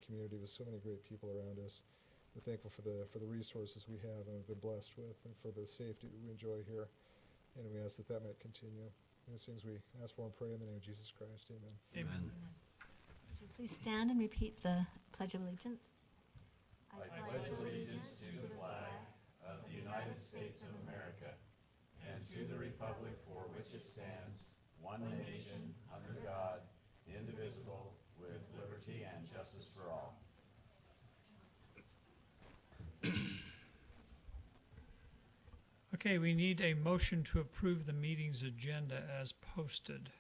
community with so many great people around us. We're thankful for the resources we have and we've been blessed with, and for the safety that we enjoy here. And we ask that that might continue. These things we ask for and pray in the name of Jesus Christ. Amen. Amen. Would you please stand and repeat the Pledge of Allegiance? I pledge allegiance to the flag of the United States of America and to the republic for which it stands, one nation, under God, indivisible, with liberty and justice for all. Okay, we need a motion to approve the meeting's agenda as posted.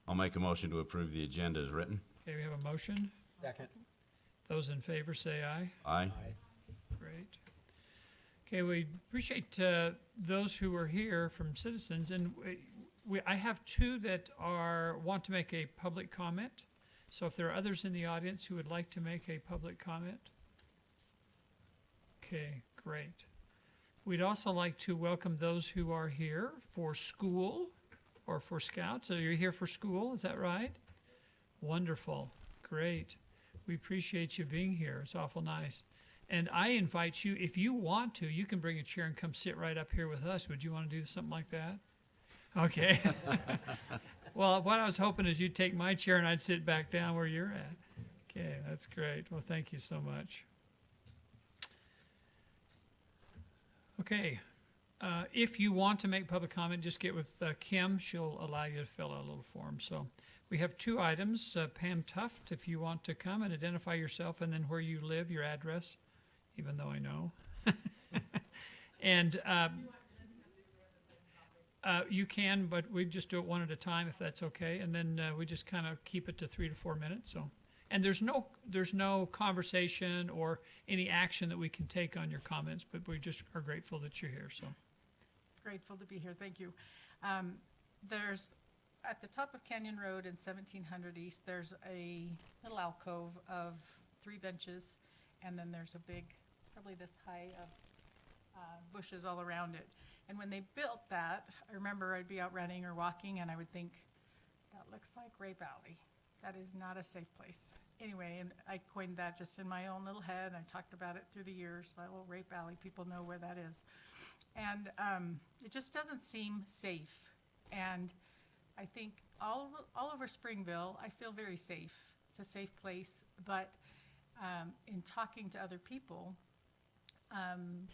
I'll make a motion to approve the agenda as written. Okay, we have a motion. Second. Those in favor say aye. Aye. Great. Okay, we appreciate those who are here from citizens, and I have two that want to make a public comment. So if there are others in the audience who would like to make a public comment. Okay, great. We'd also like to welcome those who are here for school or for Scouts. So you're here for school, is that right? Wonderful, great. We appreciate you being here. It's awful nice. And I invite you, if you want to, you can bring a chair and come sit right up here with us. Would you want to do something like that? Okay. Well, what I was hoping is you'd take my chair and I'd sit back down where you're at. Okay, that's great. Well, thank you so much. Okay. If you want to make public comment, just get with Kim. She'll allow you to fill out a little form. So we have two items. Pam Tuft, if you want to come and identify yourself and then where you live, your address, even though I know. And you can, but we just do it one at a time if that's okay. And then we just kind of keep it to 3 to 4 minutes. So, and there's no conversation or any action that we can take on your comments, but we just are grateful that you're here. So Grateful to be here. Thank you. There's at the top of Canyon Road in 1700 East, there's a little alcove of 3 benches, and then there's a big, probably this high of bushes all around it. And when they built that, I remember I'd be out running or walking, and I would think, that looks like Rape Alley. That is not a safe place. Anyway, and I coined that just in my own little head. I talked about it through the years. Like, well, Rape Alley, people know where that is. And it just doesn't seem safe. And I think all over Springville, I feel very safe. It's a safe place. But in talking to other people,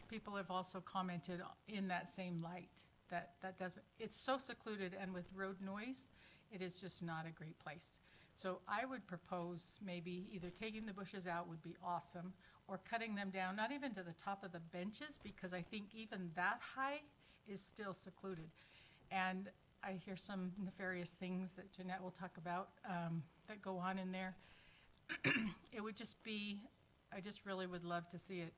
people have also commented in that same light that doesn't, it's so secluded, and with road noise, it is just not a great place. So I would propose maybe either taking the bushes out would be awesome, or cutting them down, not even to the top of the benches, because I think even that high is still secluded. And I hear some nefarious things that Jeanette will talk about that go on in there. It would just be, I just really would love to see it.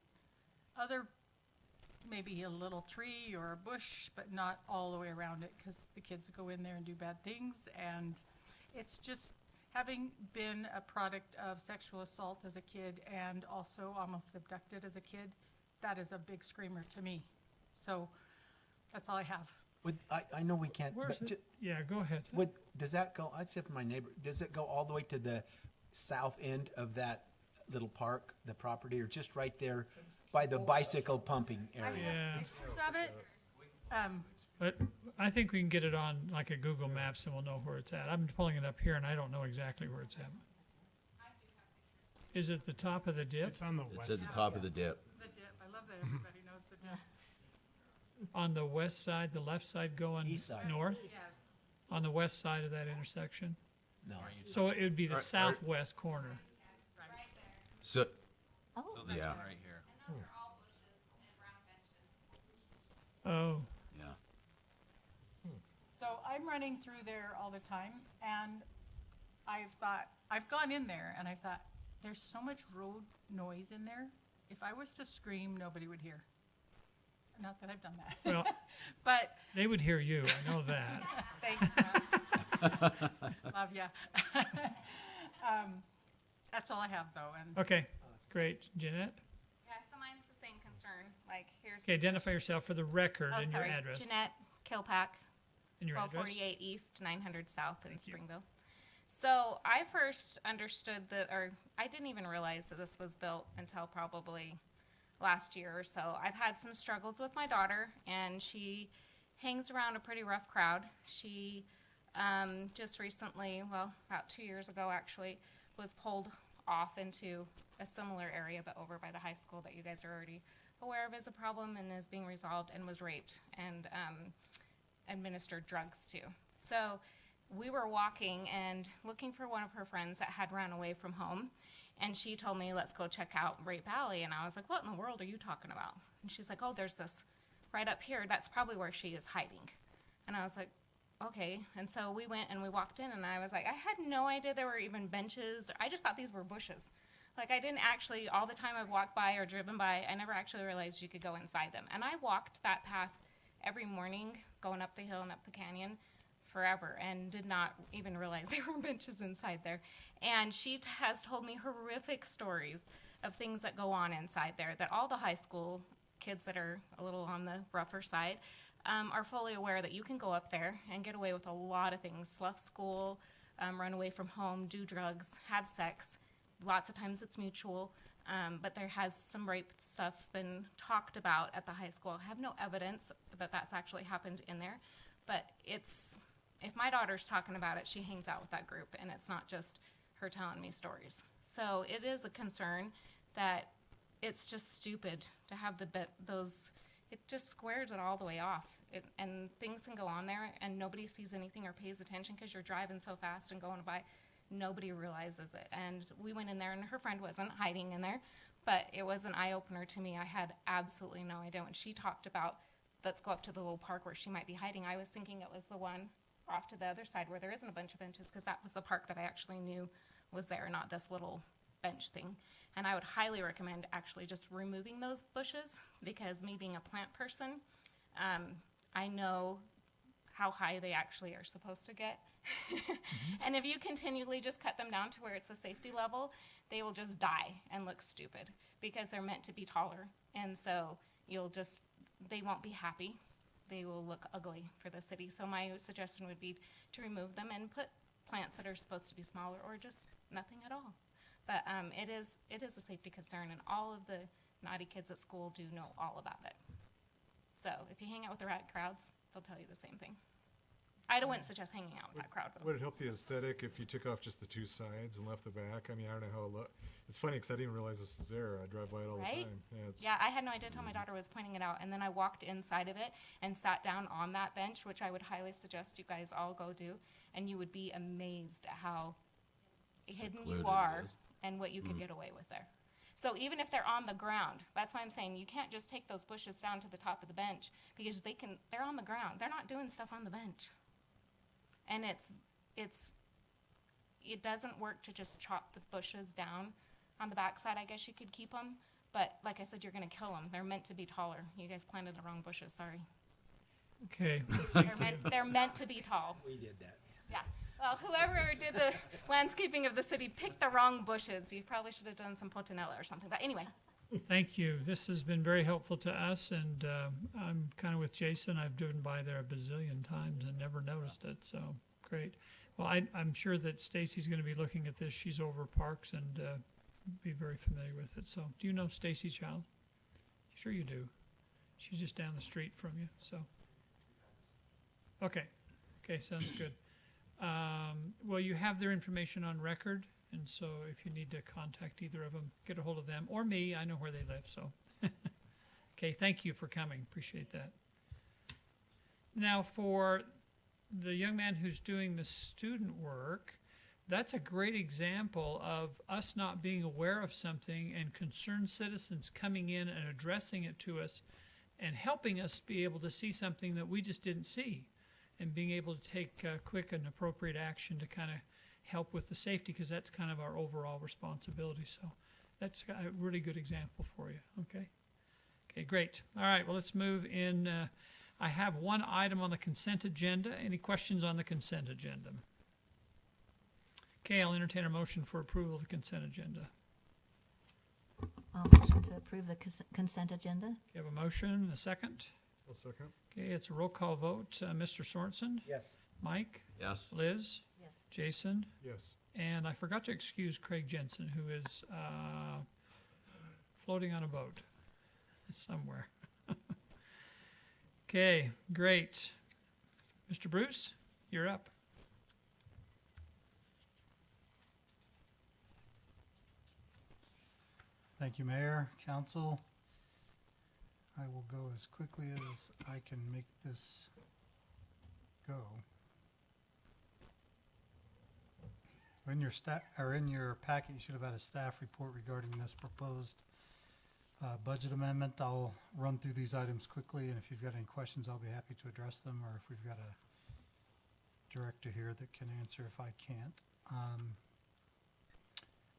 Maybe a little tree or a bush, but not all the way around it, because the kids go in there and do bad things. And it's just, having been a product of sexual assault as a kid and also almost abducted as a kid, that is a big screamer to me. So that's all I have. I know we can't. where's it? Yeah, go ahead. Does that go? I'd say for my neighbor. Does it go all the way to the south end of that little park, the property, or just right there by the bicycle pumping area? Yeah. Pictures of it. But I think we can get it on like a Google Maps and we'll know where it's at. I'm pulling it up here and I don't know exactly where it's at. Is it the top of the dip? It's on the It's west at the top of the dip. The dip. I love that everybody knows the dip. On the west side, the left side going East side. north? Yes. On the west side of that intersection? No. So it would be the southwest corner. So, Oh, yeah, Right here. And those are all bushes and brown benches. Oh, yeah. So I'm running through there all the time, and I've gone in there and I thought, there's so much road noise in there. If I was to scream, nobody would hear. Not that I've done that. well, But they would hear you, I know that. thanks, Mom. Love ya. That's all I have, though. And Okay, great. Jeanette? Yeah, so mine's the same concern. Like, here's. Okay, identify yourself for the record Oh, and sorry. your address. Jeanette Kilpack, And your address. 1248 East, 900 South in Thank you. Springville. So I first understood that, or I didn't even realize that this was built until probably last year or so. I've had some struggles with my daughter, and she hangs around a pretty rough crowd. She just recently, well, about 2 years ago actually, was pulled off into a similar area, but over by the high school that you guys are already aware of as a problem and is being resolved, and was raped and administered drugs to. So we were walking and looking for one of her friends that had run away from home, and she told me, let's go check out Rape Alley, and I was like, what in the world are you talking about? And she's like, oh, there's this right up here, that's probably where she is hiding. And I was like, okay. And so we went and we walked in, and I was like, I had no idea there were even benches. I just thought these were bushes. Like, I didn't actually, all the time I've walked by or driven by, I never actually realized you could go inside them. And I walked that path every morning, going up the hill and up the canyon forever, and did not even realize there were benches inside there. And she has told me horrific stories of things that go on inside there that all the high school kids that are a little on the rougher side are fully aware that you can go up there and get away with a lot of things. Slough school, run away from home, do drugs, have sex. Lots of times it's mutual, but there has some rape stuff been talked about at the high school. I have no evidence that that's actually happened in there, but it's, if my daughter's talking about it, she hangs out with that group, and it's not just her telling me stories. So it is a concern that it's just stupid to have those, it just squares it all the way off. And things can go on there, and nobody sees anything or pays attention because you're driving so fast and going by. Nobody realizes it. And we went in there, and her friend wasn't hiding in there, but it was an eye-opener to me. I had absolutely no idea. When she talked about, let's go up to the little park where she might be hiding, I was thinking it was the one off to the other side where there isn't a bunch of benches, because that was the park that I actually knew was there, not this little bench thing. And I would highly recommend actually just removing those bushes, because me being a plant person, I know how high they actually are supposed to get. And if you continually just cut them down to where it's a safety level, they will just die and look stupid, because they're meant to be taller. And so they won't be happy. They will look ugly for the city. So my suggestion would be to remove them and put plants that are supposed to be smaller, or just nothing at all. But it is a safety concern, and all of the naughty kids at school do know all about it. So if you hang out with the right crowds, they'll tell you the same thing. I wouldn't suggest hanging out with that crowd, though. Would it help the aesthetic if you took off just the two sides and left the back? I mean, I don't know how it looked. It's funny because I didn't realize this was there. I drive by it all Right? the time. Yeah, I had no idea until my daughter was pointing it out, and then I walked inside of it and sat down on that bench, which I would highly suggest you guys all go do, and you would be amazed at how hidden Secluded you it are is. and what you could get away with there. So even if they're on the ground, that's why I'm saying you can't just take those bushes down to the top of the bench, because they're on the ground. They're not doing stuff on the bench. And it doesn't work to just chop the bushes down. On the backside, I guess you could keep them, but like I said, you're going to kill them. They're meant to be taller. You guys planted the wrong bushes, sorry. Okay, They're meant to be tall. We did that. Yeah. Well, whoever did the landscaping of the city picked the wrong bushes. You probably should have done some potinella or something. But anyway, thank you. This has been very helpful to us, and I'm kind of with Jason. I've driven by there a bazillion times and never noticed it, so great. Well, I'm sure that Stacy's going to be looking at this. She's over Parks and be very familiar with it. So do you know Stacy Child? Sure you do. She's just down the street from you, so. Okay, sounds good. Well, you have their information on record, and so if you need to contact either of them, get a hold of them or me. I know where they live, so. Okay, thank you for coming. Appreciate that. Now, for the young man who's doing the student work, that's a great example of us not being aware of something and concerned citizens coming in and addressing it to us and helping us be able to see something that we just didn't see, and being able to take quick and appropriate action to kind of help with the safety, because that's kind of our overall responsibility. So that's a really good example for you, okay? Okay, great. All right, well, let's move in. I have one item on the consent agenda. Any questions on the consent agenda? Okay, I'll entertain a motion for approval of the consent agenda. I'll motion to approve the consent agenda. Okay, I have a motion and a second. I'll second. Okay, it's a roll call vote. Mr. Sorensen? Yes. Mike? Yes. Liz? Yes. Jason, Yes. and I forgot to excuse Craig Jensen, who is floating on a boat somewhere. Okay, great. Mr. Bruce, you're up. Thank you, Mayor, Council. I will go as quickly as I can make this go. So in your packet, you should have had a staff report regarding this proposed budget amendment. I'll run through these items quickly, and if you've got any questions, I'll be happy to address them, or if we've got a director here that can answer if I can't.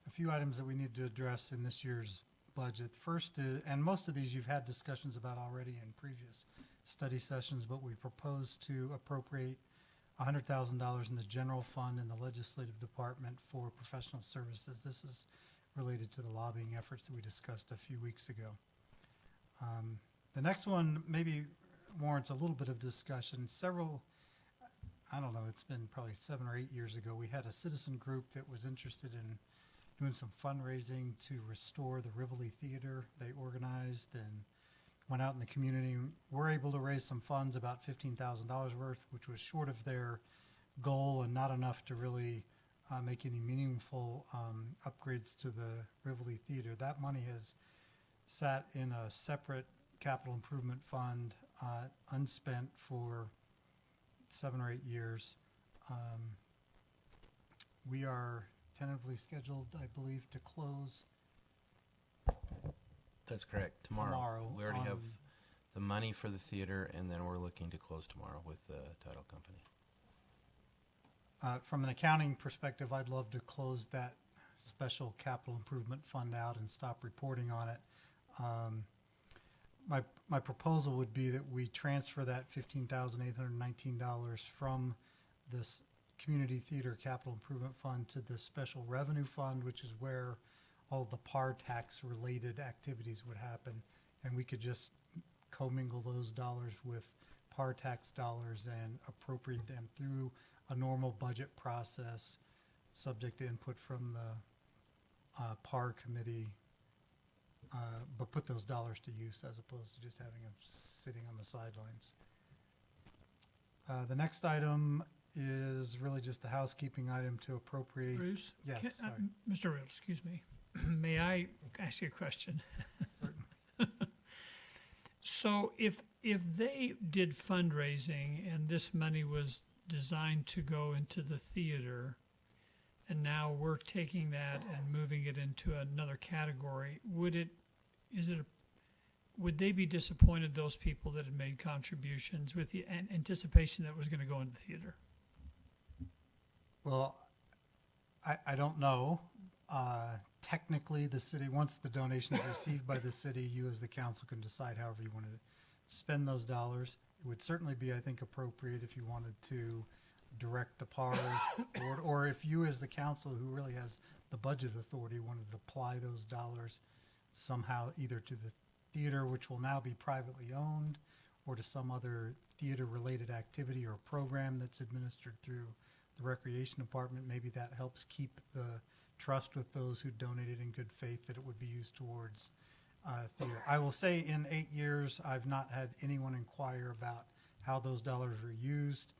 A few items that we need to address in this year's budget. First, and most of these you've had discussions about already in previous study sessions, but we propose to appropriate $100,000 in the general fund in the legislative department for professional services. This is related to the lobbying efforts that we discussed a few weeks ago. The next one maybe warrants a little bit of discussion. I don't know, it's been probably 7 or 8 years ago, we had a citizen group that was interested in doing some fundraising to restore the Rivoli Theater. They organized and went out in the community. We're able to raise some funds, about $15,000 worth, which was short of their goal and not enough to really make any meaningful upgrades to the Rivoli Theater. That money has sat in a separate capital improvement fund, unspent for 7 or 8 years. We are tentatively scheduled, I believe, to close That's correct. Tomorrow. We already have on- the money for the theater, and then we're looking to close tomorrow with the title company. From an accounting perspective, I'd love to close that special capital improvement fund out and stop reporting on it. My proposal would be that we transfer that $15,819 from this community theater capital improvement fund to the special revenue fund, which is where all of the PAR tax related activities would happen. And we could just commingle those dollars with PAR tax dollars and appropriate them through a normal budget process, subject to input from the PAR committee, but put those dollars to use as opposed to just having them sitting on the sidelines. The next item is really just a housekeeping item to appropriate. Bruce? Yes, sorry. Mr. Riddle, excuse me. May I ask you a question? Certainly. So if they did fundraising and this money was designed to go into the theater, and now we're taking that and moving it into another category, would they be disappointed, those people that had made contributions, with the anticipation that it was going to go into the theater? Well, I don't know. Technically, the city, once the donation is received by the city, you as the council can decide however you want to spend those dollars. It would certainly be, I think, appropriate if you wanted to direct the PAR board, or if you as the council, who really has the budget authority, wanted to apply those dollars somehow either to the theater, which will now be privately owned, or to some other theater-related activity or program that's administered through the recreation department. Maybe that helps keep the trust with those who donated in good faith that it would be used towards theater. I will say in 8 years, I've not had anyone inquire about how those dollars were used.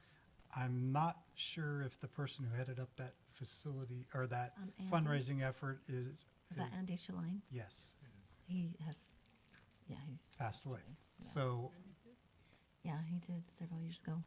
I'm not sure if the person who headed up that facility or that Andy? fundraising effort Is that Andy Shalane? yes, He has, yeah, he's passed away. Yeah. So Yeah, he did several years ago.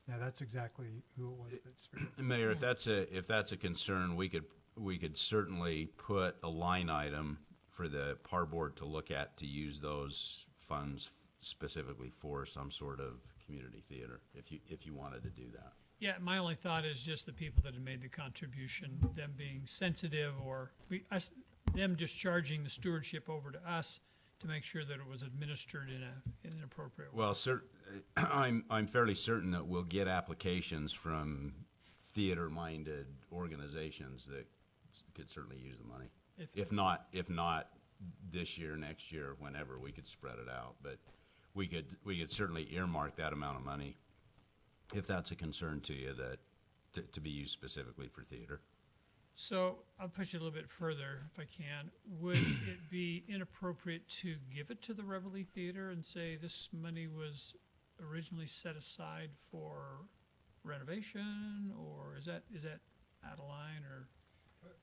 yeah, that's exactly who it was that spearheaded. Mayor, Yeah. if that's a concern, we could certainly put a line item for the PAR board to look at to use those funds specifically for some sort of community theater, if you wanted to do that. Yeah, my only thought is just the people that have made the contribution, them being sensitive, or them discharging the stewardship over to us to make sure that it was administered in an appropriate way. Well, I'm fairly certain that we'll get applications from theater-minded organizations that could certainly use the money. If not this year, next year, whenever, we could spread it out. But we could certainly earmark that amount of money, if that's a concern to you, that to be used specifically for theater. So I'll push it a little bit further if I can. Would it be inappropriate to give it to the Reveille Theater and say this money was originally set aside for renovation, or is that out of line, or?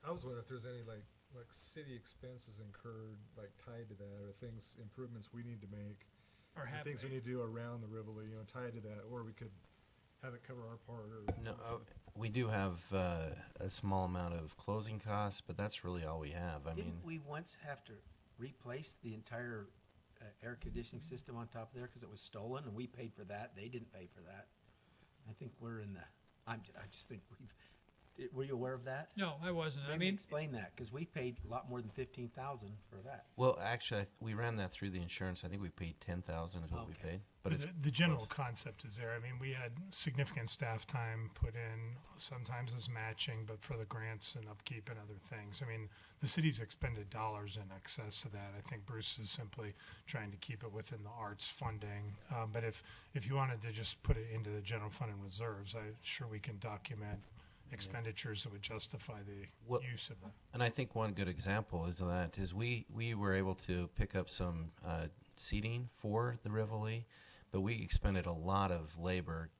I was wondering if there's any like city expenses incurred, like tied to that, or things, improvements we need to make, Or have things we they? need to do around the Rivoli, tied to that, or we could have it cover our part, or. No, we do have a small amount of closing costs, but that's really all we have. I mean, Didn't we once have to replace the entire air conditioning system on top there because it was stolen, and we paid for that? They didn't pay for that. I think we're in the. I just think we've. Were you aware of that? No, I wasn't. I Maybe mean, explain that, because we paid a lot more than 15,000 for that. well, actually, we ran that through the insurance. I think we paid 10,000 is what we Okay. paid, but it's The general close. concept is there. I mean, we had significant staff time put in, sometimes as matching, but for the grants and upkeep and other things. I mean, the city's expended dollars in excess of that. I think Bruce is simply trying to keep it within the arts funding. But if you wanted to just put it into the general fund and reserves, I'm sure we can document expenditures that would justify the Well, use of that. And I think one good example is we were able to pick up some seating for the Rivoli, but we expended a lot of labor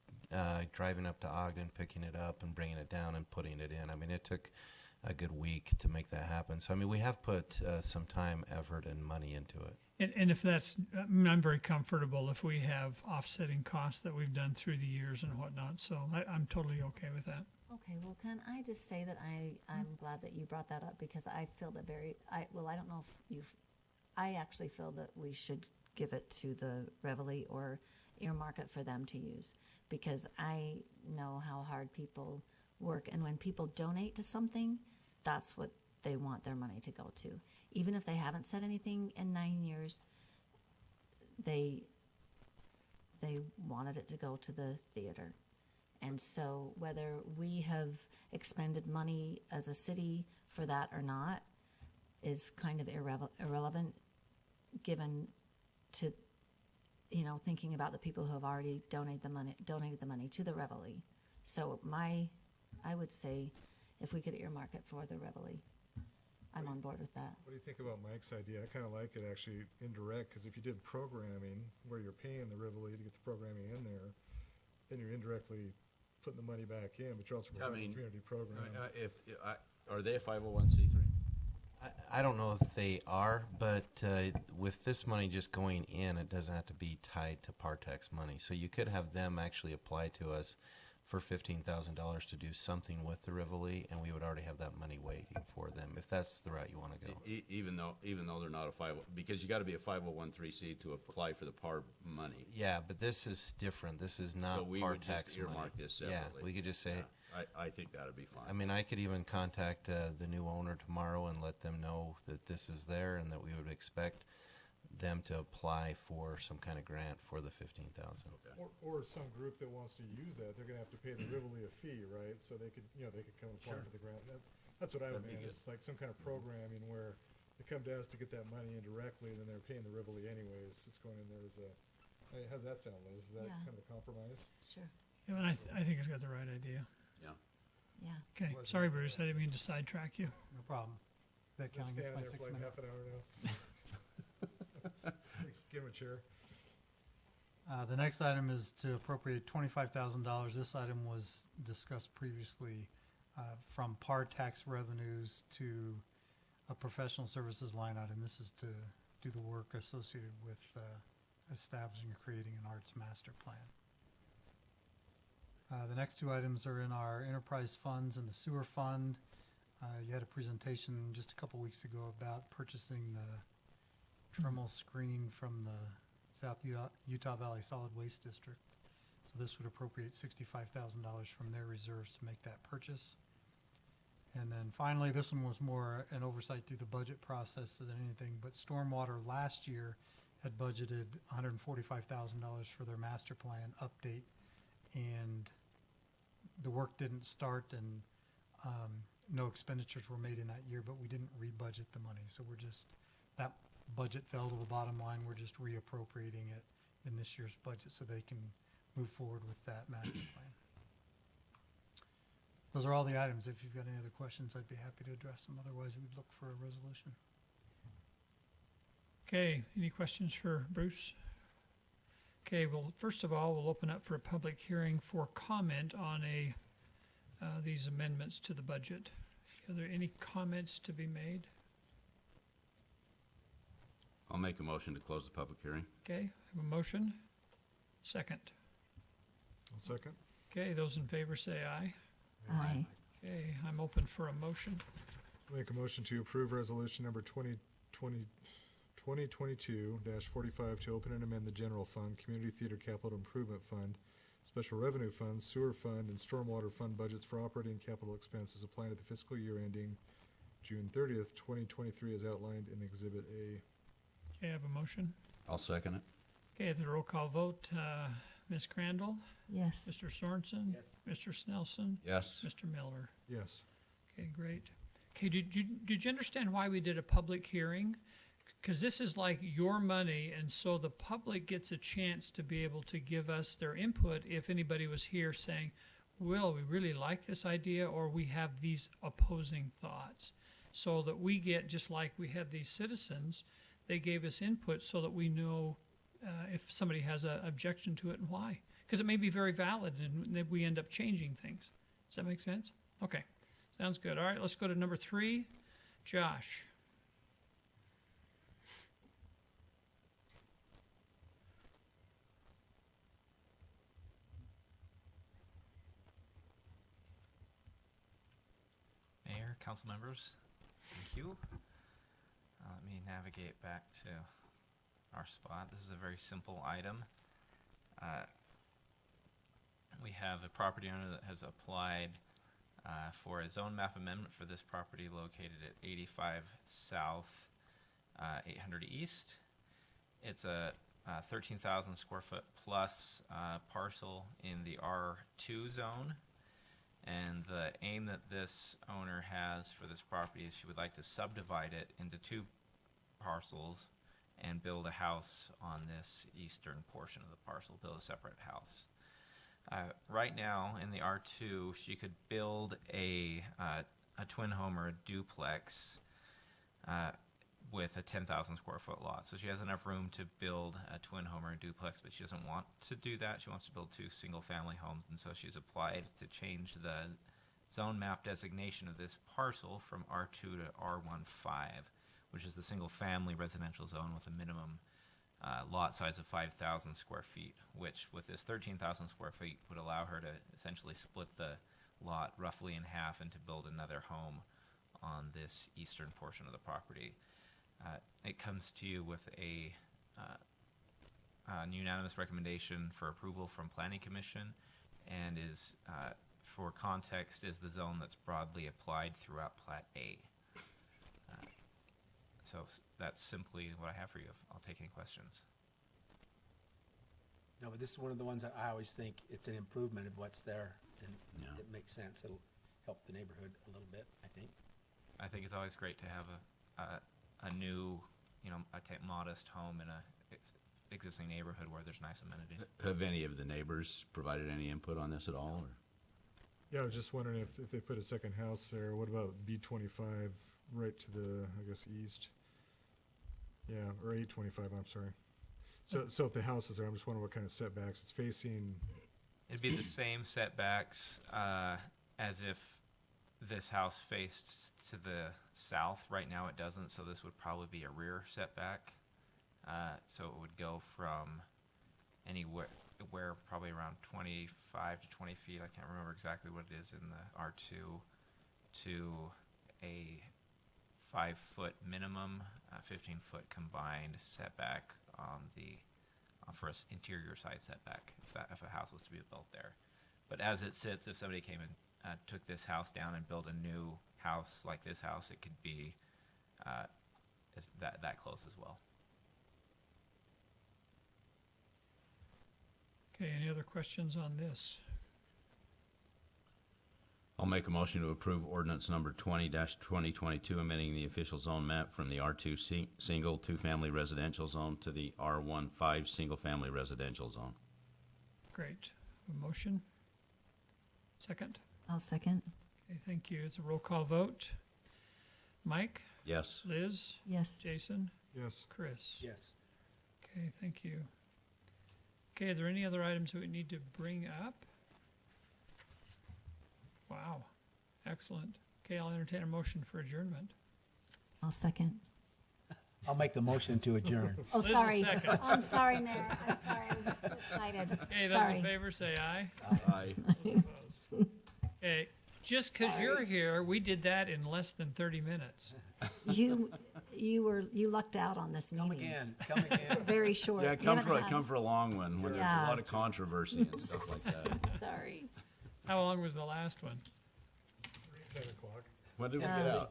driving up to Ogden, picking it up and bringing it down and putting it in. I mean, it took a good week to make that happen. So, I mean, we have put some time, effort, and money into it. and if that's, I mean, I'm very comfortable if we have offsetting costs that we've done through the years and whatnot. So I'm totally okay with that. Okay, well, can I just say that I'm glad that you brought that up, because I feel that I don't know if I actually feel that we should give it to the Reveille or earmark it for them to use, because I know how hard people work, and when people donate to something, that's what they want their money to go to. Even if they haven't said anything in 9 years, they wanted it to go to the theater. And so whether we have expended money as a city for that or not is kind of irrelevant, given to, thinking about the people who have already donated the money to the Reveille. So I would say if we could earmark it for the Reveille, I'm on board with that. What do you think about Mike's idea? I kind of like it actually indirect, because if you did programming where you're paying the Rivoli to get the programming in there, then you're indirectly putting the money back in, but you're also providing a community program. Are they a 501c3? I don't know if they are, but with this money just going in, it doesn't have to be tied to Partex money. So you could have them actually apply to us for $15,000 to do something with the Rivoli, and we would already have that money waiting for them, if that's the route you want to go. Even though they're not a 50, because you got to be a 501c3 to apply for the PAR money. Yeah, but this is different. This is not So we would Partex just earmark money. this separately. Yeah, we could just say. Yeah, I think that'd be fine. I mean, I could even contact the new owner tomorrow and let them know that this is there and that we would expect them to apply for some kind of grant for the $15,000. Or some group that wants to use that, they're gonna have to pay the Rivoli a fee, right? So they could come apply for the grant. That's what I would That'd be mean, good. it's like some kind of programming where they come to us to get that money indirectly, and then they're paying the Rivoli anyways. It's going in there as a, how's that sound, Liz? Is that Yeah. kind of a compromise? Sure. Yeah, and I think it's got the right idea. Yeah. Yeah. Okay, sorry, Bruce, I didn't mean to sidetrack you. No problem. That Just counting gets standing my there 6 for like minutes. half an hour now. Give him a chair. The next item is to appropriate $25,000. This item was discussed previously from PAR tax revenues to a professional services line item. This is to do the work associated with establishing or creating an arts master plan. The next two items are in our enterprise funds and the sewer fund. You had a presentation just a couple weeks ago about purchasing the Tremel screen from the South Utah Valley Solid Waste District. So this would appropriate $65,000 from their reserves to make that purchase. And then finally, this one was more an oversight through the budget process than anything, but Stormwater last year had budgeted $145,000 for their master plan update, and the work didn't start, and no expenditures were made in that year, but we didn't rebudget the money. So we're just, that budget fell to the bottom line. We're just reappropriating it in this year's budget so they can move forward with that master plan. Those are all the items. If you've got any other questions, I'd be happy to address them. Otherwise, we'd look for a resolution. Okay, any questions for Bruce? Okay, well, first of all, we'll open up for a public hearing for comment on these amendments to the budget. Are there any comments to be made? I'll make a motion to close the public hearing. Okay, I have a motion. Second. I'll second. Okay, those in favor say aye. Aye. Okay, I'm open for a motion. Make a motion to approve resolution number 2022-45 to open and amend the general fund, community theater capital improvement fund, special revenue fund, sewer fund, and stormwater fund budgets for operating capital expenses applying to the fiscal year ending June 30th, 2023 as outlined in Exhibit A. Okay, I have a motion. I'll second it. Okay, the roll call vote, Ms. Crandall, Yes. Mr. Sorensen, Yes. Mr. Snelson, Yes. Mr. Miller. Yes. Okay, great. Okay, did you understand why we did a public hearing? Because this is like your money, and so the public gets a chance to be able to give us their input if anybody was here saying, well, we really like this idea, or we have these opposing thoughts. So that we get, just like we had these citizens, they gave us input so that we know if somebody has an objection to it and why. Because it may be very valid and that we end up changing things. Does that make sense? Okay, sounds good. All right, let's go to number 3. Josh. Mayor, council members, thank you. Let me navigate back to our spot. This is a very simple item. We have a property owner that has applied for a zone map amendment for this property located at 85 South, 800 East. It's a 13,000 square foot plus parcel in the R2 zone. And the aim that this owner has for this property is she would like to subdivide it into 2 parcels and build a house on this eastern portion of the parcel, build a separate house. Right now in the R2, she could build a twin home or a duplex with a 10,000 square foot lot. So she has enough room to build a twin home or a duplex, but she doesn't want to do that. She wants to build 2 single family homes, and so she's applied to change the zone map designation of this parcel from R2 to R15, which is the single family residential zone with a minimum lot size of 5,000 square feet, which with this 13,000 square feet would allow her to essentially split the lot roughly in half and to build another home on this eastern portion of the property. It comes to you with an unanimous recommendation for approval from Planning Commission, and is, for context, is the zone that's broadly applied throughout Plat A. So that's simply what I have for you. I'll take any questions. No, but this is one of the ones that I always think it's an improvement of what's there, and Yeah. it makes sense. It'll help the neighborhood a little bit, I think. I think it's always great to have a new, modest home in a existing neighborhood where there's nice amenities. Have any of the neighbors provided any input on this at all? Or? Yeah, I was just wondering if they put a second house there, what about B25 right to the, I guess, east? Yeah, or 825, I'm sorry. So if the house is there, I'm just wondering what kind of setbacks it's facing. It'd be the same setbacks as if this house faced to the south. Right now it doesn't, so this would probably be a rear setback. So it would go from anywhere probably around 25 to 20 feet. I can't remember exactly what it is in the R2 to a 5-foot minimum, 15-foot combined setback on the for an interior side setback if a house was to be built there. But as it sits, if somebody came and took this house down and built a new house like this house, it could be that close as well. Okay, any other questions on this? I'll make a motion to approve ordinance number 20-2022, amending the official zone map from the R2 single 2-family residential zone to the R15 single-family residential zone. Great. A motion? Second? I'll second. Okay, thank you. It's a roll call vote. Mike, Yes. Liz, Yes. Jason, Yes. Chris. Yes. Okay, thank you. Okay, are there any other items that we need to bring up? Wow, excellent. Okay, I'll entertain a motion for adjournment. I'll second. I'll make the motion to adjourn. Oh, Liz is sorry. second. I'm sorry, Mayor. I'm sorry. I was just too excited. Okay, those in Sorry. favor say aye. Aye. Those opposed. Okay, just because you're here, we did that in less than 30 minutes. You lucked out on this Come meeting. again, come again. Very short. Yeah, You come haven't for had- come for a long one when there's Yeah. a lot of controversy and stuff like that. Sorry. How long was the last one? 10 o'clock. When did we get out?